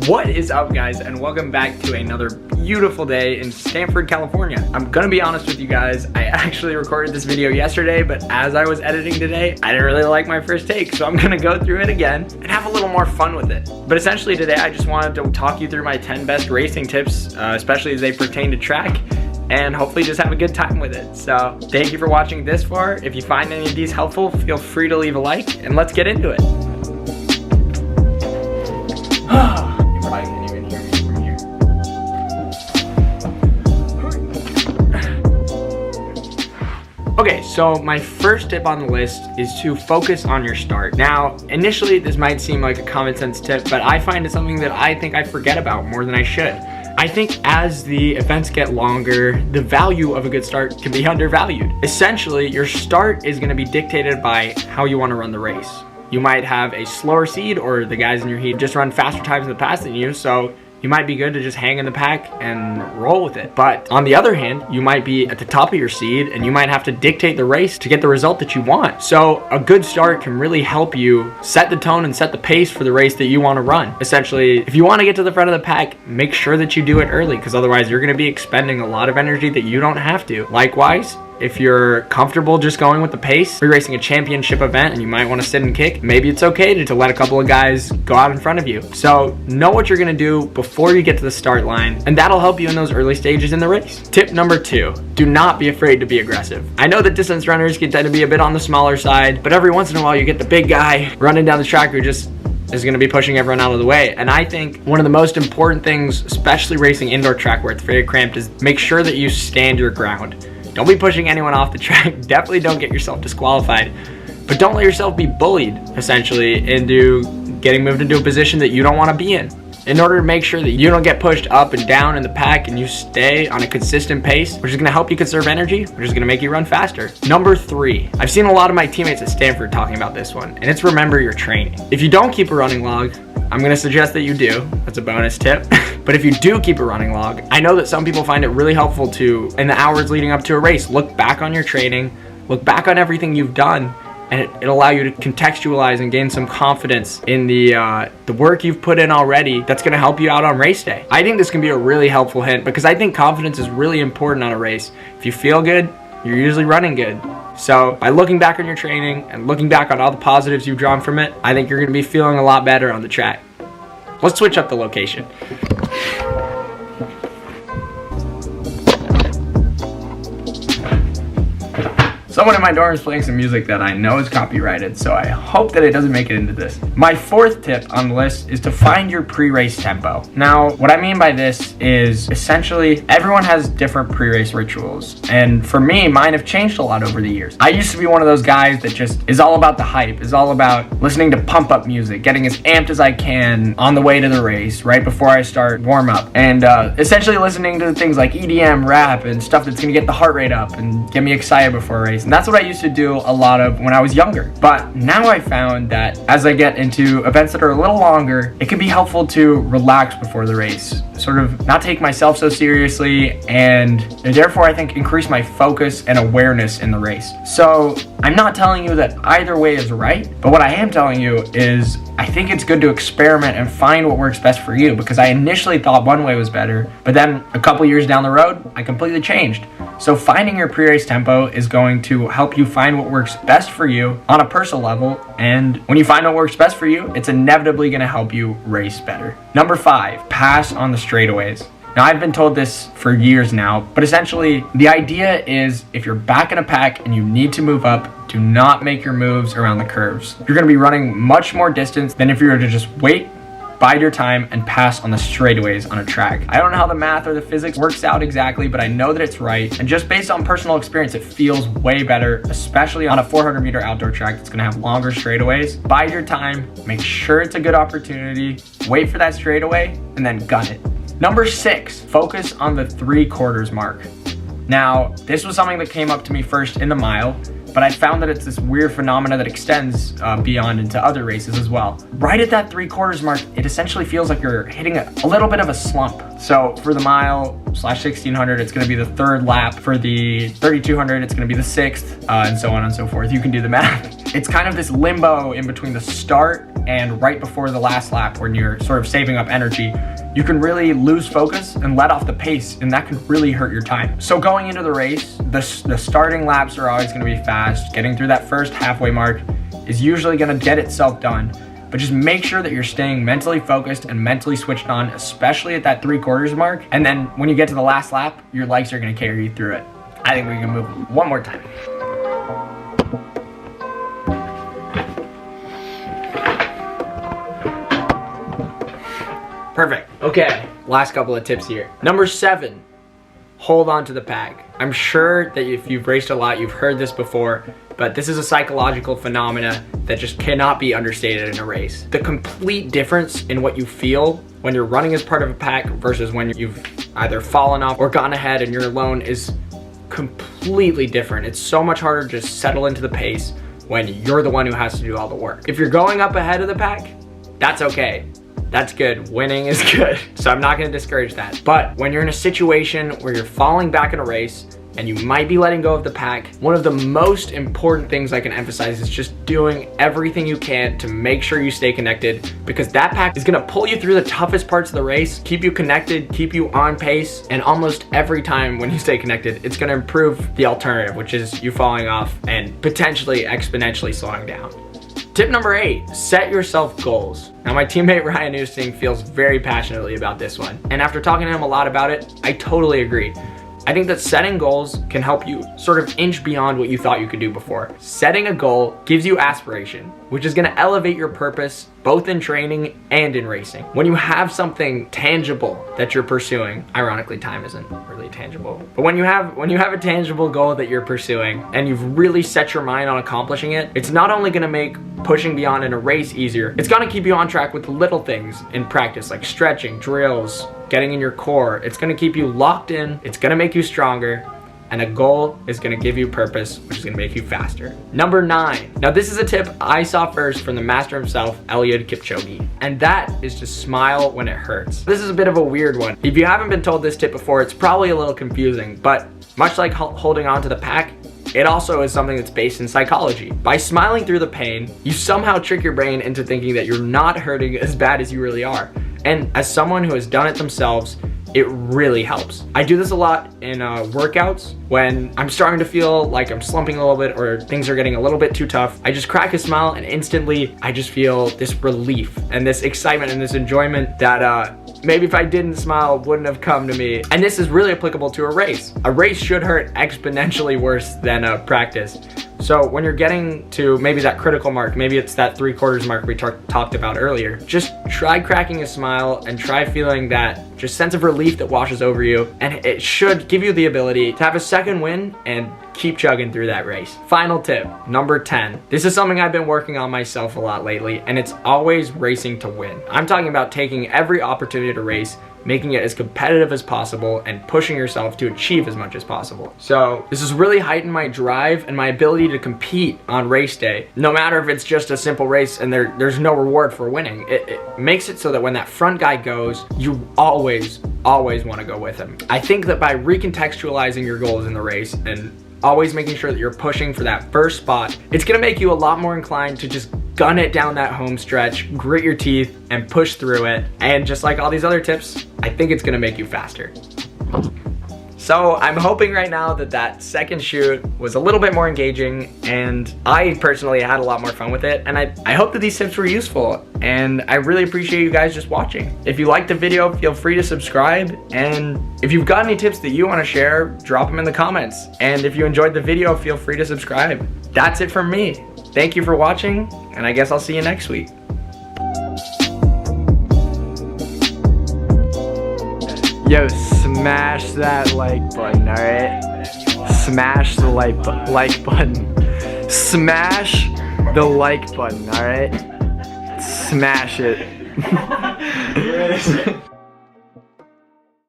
What is up, guys, and welcome back to another beautiful day in Stanford, California. I'm gonna be honest with you guys, I actually recorded this video yesterday, but as I was editing today, I didn't really like my first take, so I'm gonna go through it again and have a little more fun with it. But essentially today, I just wanted to talk you through my 10 best racing tips, especially as they pertain to track, and hopefully just have a good time with it. So thank you for watching this far. If you find any of these helpful, feel free to leave a like, and let's get into it. You probably can't even hear me from here. Okay, so my first tip on the list is to focus on your start. Now, initially this might seem like a common sense tip, but I find it's something that I think I forget about more than I should. I think as the events get longer, the value of a good start can be undervalued. Essentially, your start is gonna be dictated by how you wanna run the race. You might have a slower seed, or the guys in your heat just run faster times in the past than you, so you might be good to just hang in the pack and roll with it. But on the other hand, you might be at the top of your seed and you might have to dictate the race to get the result that you want. So a good start can really help you set the tone and set the pace for the race that you want to run. Essentially, if you want to get to the front of the pack, make sure that you do it early, because otherwise you're going to be expending a lot of energy that you don't have to. Likewise, if you're comfortable just going with the pace, you're racing a championship event and you might want to sit and kick, maybe it's okay to let a couple of guys go out in front of you. So know what you're going to do before you get to the start line, and that'll help you in those early stages in the race. Tip number 2, do not be afraid to be aggressive. I know that distance runners can tend to be a bit on the smaller side, but every once in a while you get the big guy running down the track who just is going to be pushing everyone out of the way. And I think one of the most important things, especially racing indoor track where it's very cramped, is make sure that you stand your ground. Don't be pushing anyone off the track. Definitely don't get yourself disqualified, but don't let yourself be bullied, essentially, into getting moved into a position that you don't want to be in order to make sure that you don't get pushed up and down in the pack and you stay on a consistent pace, which is going to help you conserve energy, which is going to make you run faster. Number 3, I've seen a lot of my teammates at Stanford talking about this one, and it's remember your training. If you don't keep a running log, I'm gonna suggest that you do. That's a bonus tip. But if you do keep a running log, I know that some people find it really helpful to, in the hours leading up to a race, look back on your training, look back on everything you've done, and it'll allow you to contextualize and gain some confidence in the work you've put in already that's gonna help you out on race day. I think this can be a really helpful hint, because I think confidence is really important on a race. If you feel good, you're usually running good. So by looking back on your training and looking back on all the positives you've drawn from it, I think you're gonna be feeling a lot better on the track. Let's switch up the location. Someone in my dorm is playing some music that I know is copyrighted, so I hope that it doesn't make it into this. My 4th tip on the list is to find your pre-race tempo. Now, what I mean by this is essentially everyone has different pre-race rituals, and for me, mine have changed a lot over the years. I used to be one of those guys that just is all about the hype, is all about listening to pump up music, getting as amped as I can on the way to the race, right before I start warm up, and essentially listening to things like EDM, rap, and stuff that's gonna get the heart rate up and get me excited before a race. And that's what I used to do a lot of when I was younger. But now I found that as I get into events that are a little longer, it can be helpful to relax before the race, sort of not take myself so seriously, and therefore I think increase my focus and awareness in the race. So I'm not telling you that either way is right, but what I am telling you is I think it's good to experiment and find what works best for you, because I initially thought one way was better, but then a couple years down the road, I completely changed. So finding your pre-race tempo is going to help you find what works best for you on a personal level, and when you find what works best for you, it's inevitably going to help you race better. Number 5, pass on the straightaways. Now, I've been told this for years now, but essentially the idea is if you're back in a pack and you need to move up, do not make your moves around the curves. You're going to be running much more distance than if you were to just wait, bide your time, and pass on the straightaways on a track. I don't know how the math or the physics works out exactly, but I know that it's right. And just based on personal experience, it feels way better, especially on a 400-meter outdoor track that's gonna have longer straightaways. Bide your time, make sure it's a good opportunity, wait for that straightaway, and then gun it. Number 6, focus on the 3/4 mark. Now, this was something that came up to me first in the mile, but I found that it's this weird phenomena that extends beyond into other races as well. Right at that 3/4 mark, it essentially feels like you're hitting a little bit of a slump. So for the mile / 1600, it's gonna be the 3rd lap. For the 3200, it's gonna be the 6th, and so on and so forth. You can do the math. It's kind of this limbo in between the start and right before the last lap when you're sort of saving up energy, you can really lose focus and let off the pace, and that can really hurt your time. So going into the race, the starting laps are always going to be fast. Getting through that first halfway mark is usually going to get itself done, but just make sure that you're staying mentally focused and mentally switched on, especially at that 3/4 mark. And then when you get to the last lap, your legs are going to carry you through it. I think we can move one more time. Perfect. Okay, last couple of tips here. Number 7, hold on to the pack. I'm sure that if you've raced a lot, you've heard this before, but this is a psychological phenomena that just cannot be understated in a race. The complete difference in what you feel when you're running as part of a pack versus when you've either fallen off or gone ahead and you're alone is completely different. It's so much harder to just settle into the pace when you're the one who has to do all the work. If you're going up ahead of the pack, that's okay. That's good. Winning is good. So I'm not going to discourage that. But when you're in a situation where you're falling back in a race and you might be letting go of the pack, one of the most important things I can emphasize is just doing everything you can to make sure you stay connected, because that pack is going to pull you through the toughest parts of the race, keep you connected, keep you on pace, and almost every time when you stay connected, it's going to improve the alternative, which is you falling off and potentially exponentially slowing down. Tip number 8, set yourself goals. Now my teammate Ryan Oosting feels very passionately about this one, and after talking to him a lot about it, I totally agree. I think that setting goals can help you sort of inch beyond what you thought you could do before. Setting a goal gives you aspiration, which is going to elevate your purpose both in training and in racing. When you have something tangible that you're pursuing, ironically time isn't really tangible, but when you have a tangible goal that you're pursuing and you've really set your mind on accomplishing it, it's not only going to make pushing beyond in a race easier, it's going to keep you on track with the little things in practice like stretching, drills, getting in your core. It's going to keep you locked in, it's going to make you stronger, and a goal is going to give you purpose, which is going to make you faster. Number 9. Now this is a tip I saw first from the master himself, Eliud Kipchoge, and that is to smile when it hurts. This is a bit of a weird one. If you haven't been told this tip before, it's probably a little confusing, but much like holding on to the pack, it also is something that's based in psychology. By smiling through the pain, you somehow trick your brain into thinking that you're not hurting as bad as you really are. And as someone who has done it themselves, it really helps. I do this a lot in workouts when I'm starting to feel like I'm slumping a little bit or things are getting a little bit too tough. I just crack a smile and instantly I just feel this relief and this excitement and this enjoyment that maybe if I didn't smile wouldn't have come to me. And this is really applicable to a race. A race should hurt exponentially worse than a practice. So when you're getting to maybe that critical mark, maybe it's that 3/4 mark we talked about earlier, just try cracking a smile and try feeling that just sense of relief that washes over you, and it should give you the ability to have a second win and keep chugging through that race. Final tip, number 10. This is something I've been working on myself a lot lately, and it's always racing to win. I'm talking about taking every opportunity to race, making it as competitive as possible, and pushing yourself to achieve as much as possible. So this has really heightened my drive and my ability to compete on race day. No matter if it's just a simple race and there's no reward for winning, it makes it so that when that front guy goes, you always want to go with him. I think that by recontextualizing your goals in the race and always making sure that you're pushing for that first spot, it's gonna make you a lot more inclined to just gun it down that home stretch, grit your teeth, and push through it. And just like all these other tips, I think it's gonna make you faster. So I'm hoping right now that that second shoot was a little bit more engaging, and I personally had a lot more fun with it, and I hope that these tips were useful, and I really appreciate you guys just watching. If you liked the video, feel free to subscribe, and if you've got any tips that you want to share, drop them in the comments. And if you enjoyed the video, feel free to subscribe. That's it from me. Thank you for watching, and I guess I'll see you next week. Yo, smash that like button, alright? Smash the like button. Smash the like button, alright? Smash it.